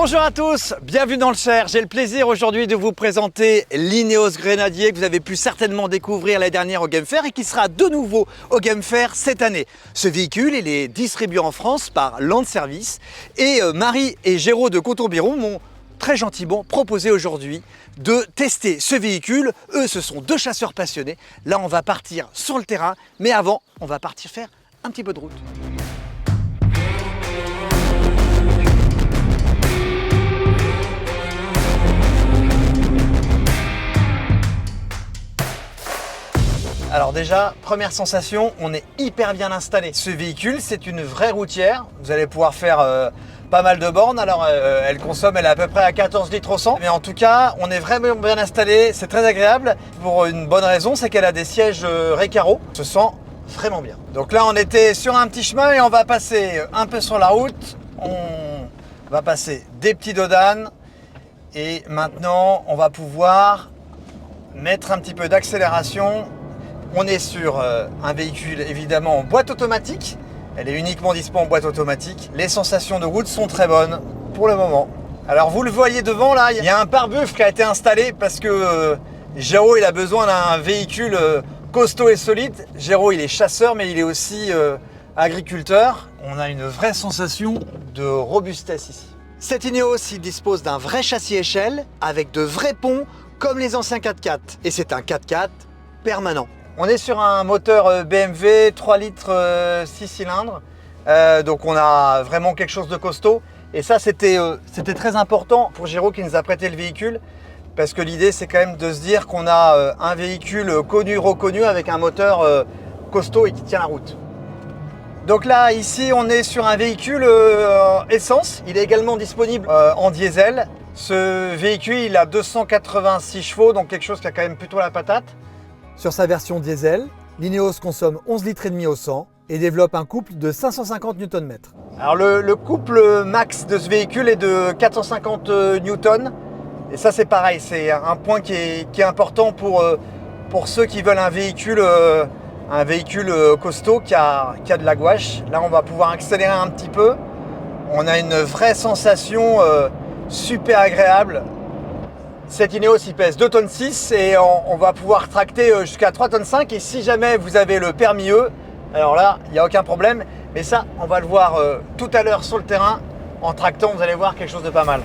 Bonjour à tous, bienvenue dans le Cher. J'ai le plaisir aujourd'hui de vous présenter l'Ineos Grenadier que vous avez pu certainement découvrir l'année dernière au Game Fair et qui sera de nouveau au Game Fair cette année. Ce véhicule, il est distribué en France par Land Service et Marie et Géraud de Coton-Biron m'ont très gentiment proposé aujourd'hui de tester ce véhicule. Eux, ce sont deux chasseurs passionnés. Là, on va partir sur le terrain, mais avant, on va partir faire un petit peu de route. Alors déjà, première sensation, on est hyper bien installé. Ce véhicule, c'est une vraie routière. Vous allez pouvoir faire pas mal de bornes. Alors elle consomme, elle est à peu près à 14 litres au 100. Mais en tout cas, on est vraiment bien installé. C'est très agréable pour une bonne raison, c'est qu'elle a des sièges Recaro. On se sent vraiment bien. Donc là, on était sur un petit chemin et on va passer un peu sur la route. On va passer des petits dodanes. Et maintenant, on va pouvoir mettre un petit peu d'accélération. On est sur un véhicule évidemment en boîte automatique. Elle est uniquement disponible en boîte automatique. Les sensations de route sont très bonnes pour le moment. Alors vous le voyez devant là, il y a un pare-buffle qui a été installé parce que Géraud il a besoin d'un véhicule costaud et solide. Géraud il est chasseur mais il est aussi agriculteur. On a une vraie sensation de robustesse ici. Cet Ineos il dispose d'un vrai châssis échelle avec de vrais ponts comme les anciens 4x4. Et c'est un 4x4 permanent. On est sur un moteur BMW 3 litres 6 cylindres, donc on a vraiment quelque chose de costaud. Et ça c'était très important pour Géraud qui nous a prêté le véhicule, parce que l'idée c'est quand même de se dire qu'on a un véhicule connu, reconnu avec un moteur costaud et qui tient la route. Donc là ici on est sur un véhicule essence, il est également disponible en diesel. Ce véhicule il a 286 chevaux, donc quelque chose qui a quand même plutôt la patate. Sur sa version diesel, l'Ineos consomme 11 litres et demi au 100 et développe un couple de 550 Nm. Alors le couple max de ce véhicule est de 450 Nm. Et ça c'est pareil, c'est un point qui est important pour ceux qui veulent un véhicule costaud qui a de la gouache. Là on va pouvoir accélérer un petit peu. On a une vraie sensation super agréable. Cet Ineos il pèse 2,6 tonnes et on va pouvoir tracter jusqu'à 3,5 tonnes. Et si jamais vous avez le permis E, alors là, il n'y a aucun problème. Mais ça, on va le voir tout à l'heure sur le terrain. En tractant, vous allez voir quelque chose de pas mal.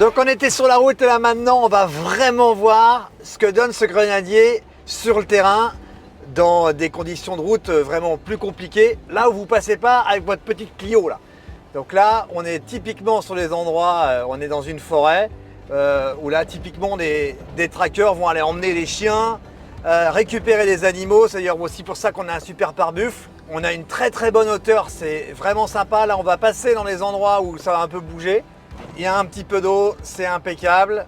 Donc on était sur la route et là maintenant, on va vraiment voir ce que donne ce Grenadier sur le terrain. Dans des conditions de route vraiment plus compliquées, là où vous ne passez pas avec votre petite Clio là. Donc là, on est typiquement sur des endroits, on est dans une forêt, où là, typiquement, des trackers vont aller emmener les chiens, récupérer des animaux. C'est d'ailleurs aussi pour ça qu'on a un super pare-buffle. On a une très très bonne hauteur, c'est vraiment sympa. Là, on va passer dans les endroits où ça va un peu bouger. Il y a un petit peu d'eau, c'est impeccable.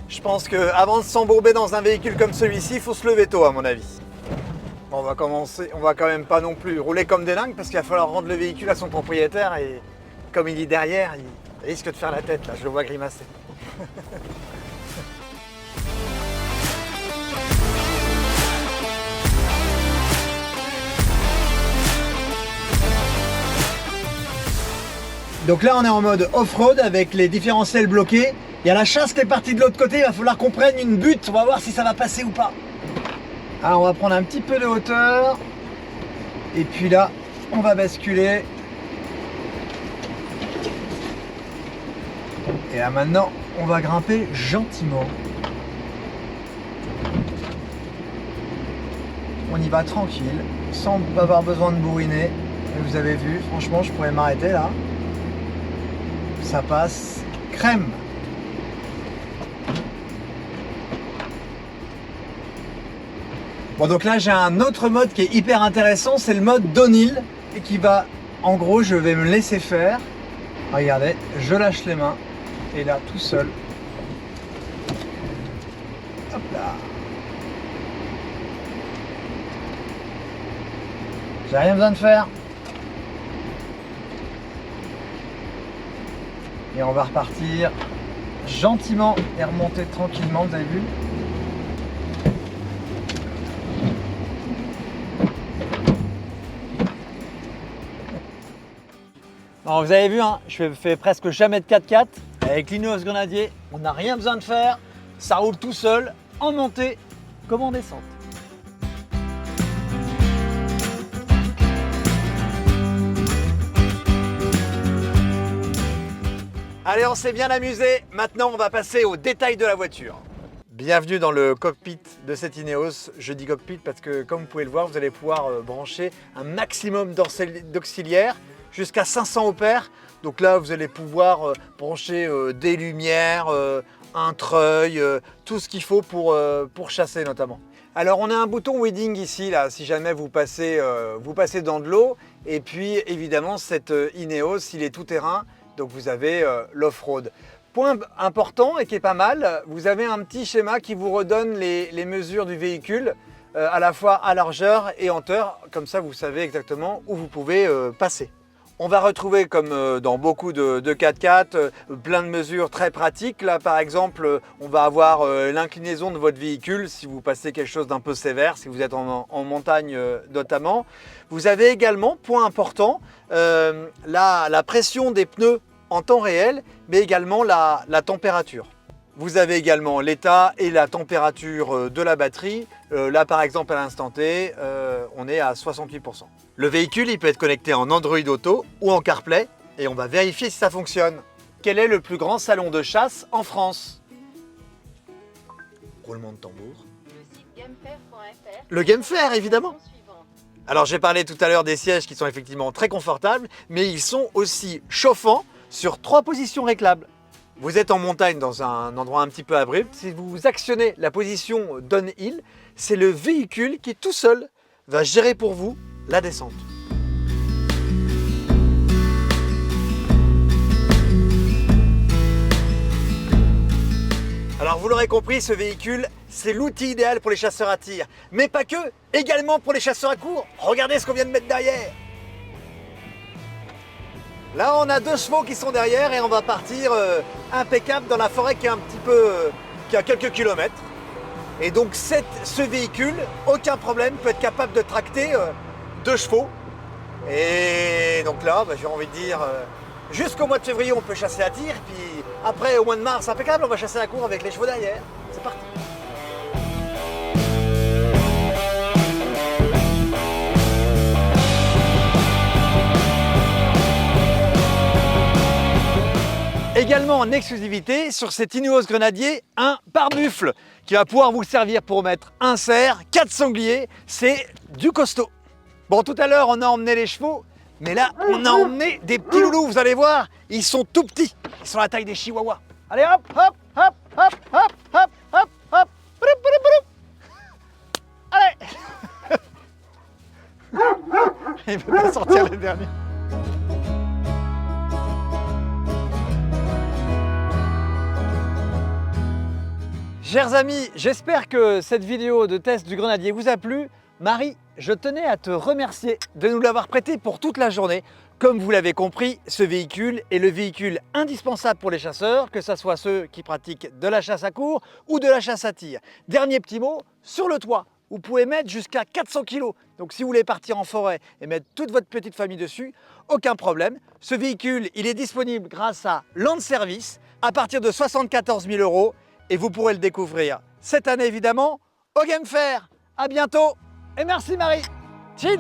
Je pense qu'avant de s'embourber dans un véhicule comme celui-ci, il faut se lever tôt à mon avis. Bon, on va commencer, on va quand même pas non plus rouler comme des dingues parce qu'il va falloir rendre le véhicule à son propriétaire et comme il est derrière, il risque de faire la tête là, je le vois grimacer. Donc là on est en mode off-road avec les différentiels bloqués. Il y a la chasse qui est partie de l'autre côté, il va falloir qu'on prenne une butte, on va voir si ça va passer ou pas. Alors on va prendre un petit peu de hauteur. Et puis là, on va basculer. Et là maintenant, on va grimper gentiment. On y va tranquille, sans avoir besoin de bourriner. Et vous avez vu, franchement, je pourrais m'arrêter là. Ça passe crème. Bon donc là j'ai un autre mode qui est hyper intéressant, c'est le mode downhill et qui va, en gros je vais me laisser faire. Regardez, je lâche les mains et là tout seul. Hop là. J'ai rien besoin de faire. Et on va repartir gentiment et remonter tranquillement, vous avez vu. Alors vous avez vu, hein, je fais presque jamais de 4x4. Avec l'Ineos Grenadier, on n'a rien besoin de faire. Ça roule tout seul, en montée comme en descente. Allez, on s'est bien amusé. Maintenant, on va passer aux détails de la voiture. Bienvenue dans le cockpit de cette Ineos. Je dis cockpit parce que, comme vous pouvez le voir, vous allez pouvoir brancher un maximum d'auxiliaires jusqu'à 500 ampères. Donc là, vous allez pouvoir brancher des lumières, un treuil, tout ce qu'il faut pour chasser notamment. Alors, on a un bouton weeding ici, là, si jamais vous passez dans de l'eau. Et puis, évidemment, cette Ineos, il est tout terrain. Donc vous avez l'off-road. Point important et qui est pas mal, vous avez un petit schéma qui vous redonne les mesures du véhicule à la fois à largeur et hauteur. Comme ça, vous savez exactement où vous pouvez passer. On va retrouver, comme dans beaucoup de 4x4, plein de mesures très pratiques. Là, par exemple, on va avoir l'inclinaison de votre véhicule si vous passez quelque chose d'un peu sévère, si vous êtes en montagne notamment. Vous avez également, point important, la pression des pneus en temps réel, mais également la température. Vous avez également l'état et la température de la batterie. Là, par exemple, à l'instant T, on est à 68%. Le véhicule, il peut être connecté en Android Auto ou en CarPlay et on va vérifier si ça fonctionne. Quel est le plus grand salon de chasse en France? Roulement de tambour. Le site gamefair.fr. Le Gamefair, évidemment. Alors, j'ai parlé tout à l'heure des sièges qui sont effectivement très confortables, mais ils sont aussi chauffants sur 3 positions réglables. Vous êtes en montagne dans un endroit un petit peu abrupt. Si vous actionnez la position downhill, c'est le véhicule qui tout seul va gérer pour vous la descente. Alors vous l'aurez compris, ce véhicule, c'est l'outil idéal pour les chasseurs à tir. Mais pas que, également pour les chasseurs à courre. Regardez ce qu'on vient de mettre derrière. Là, on a 2 chevaux qui sont derrière et on va partir impeccable dans la forêt qui est qui a quelques kilomètres. Et donc ce véhicule, aucun problème, peut être capable de tracter 2 chevaux. Et donc là, j'ai envie de dire, jusqu'au mois de février, on peut chasser à tir. Puis après, au mois de mars, impeccable, on va chasser à courre avec les chevaux derrière. C'est parti. Également en exclusivité sur cette Ineos Grenadier, un pare-buffle qui va pouvoir vous servir pour mettre un cerf, 4 sangliers, c'est du costaud. Bon, tout à l'heure on a emmené les chevaux, mais là on a emmené des petits loulous, vous allez voir, ils sont tout petits, ils sont la taille des chihuahuas. Allez hop, hop, hop, hop, hop, hop, hop, hop, broup, broup, broup. Allez. Il ne peut pas sortir les derniers. Chers amis, j'espère que cette vidéo de test du Grenadier vous a plu. Marie, je tenais à te remercier de nous l'avoir prêté pour toute la journée. Comme vous l'avez compris, ce véhicule est le véhicule indispensable pour les chasseurs, que ce soit ceux qui pratiquent de la chasse à courre ou de la chasse à tir. Dernier petit mot, sur le toit, vous pouvez mettre jusqu'à 400 kg. Donc si vous voulez partir en forêt et mettre toute votre petite famille dessus, aucun problème. Ce véhicule, il est disponible grâce à Land Service à partir de 74 000 € et vous pourrez le découvrir cette année évidemment au Gamefair. À bientôt et merci Marie. Chin.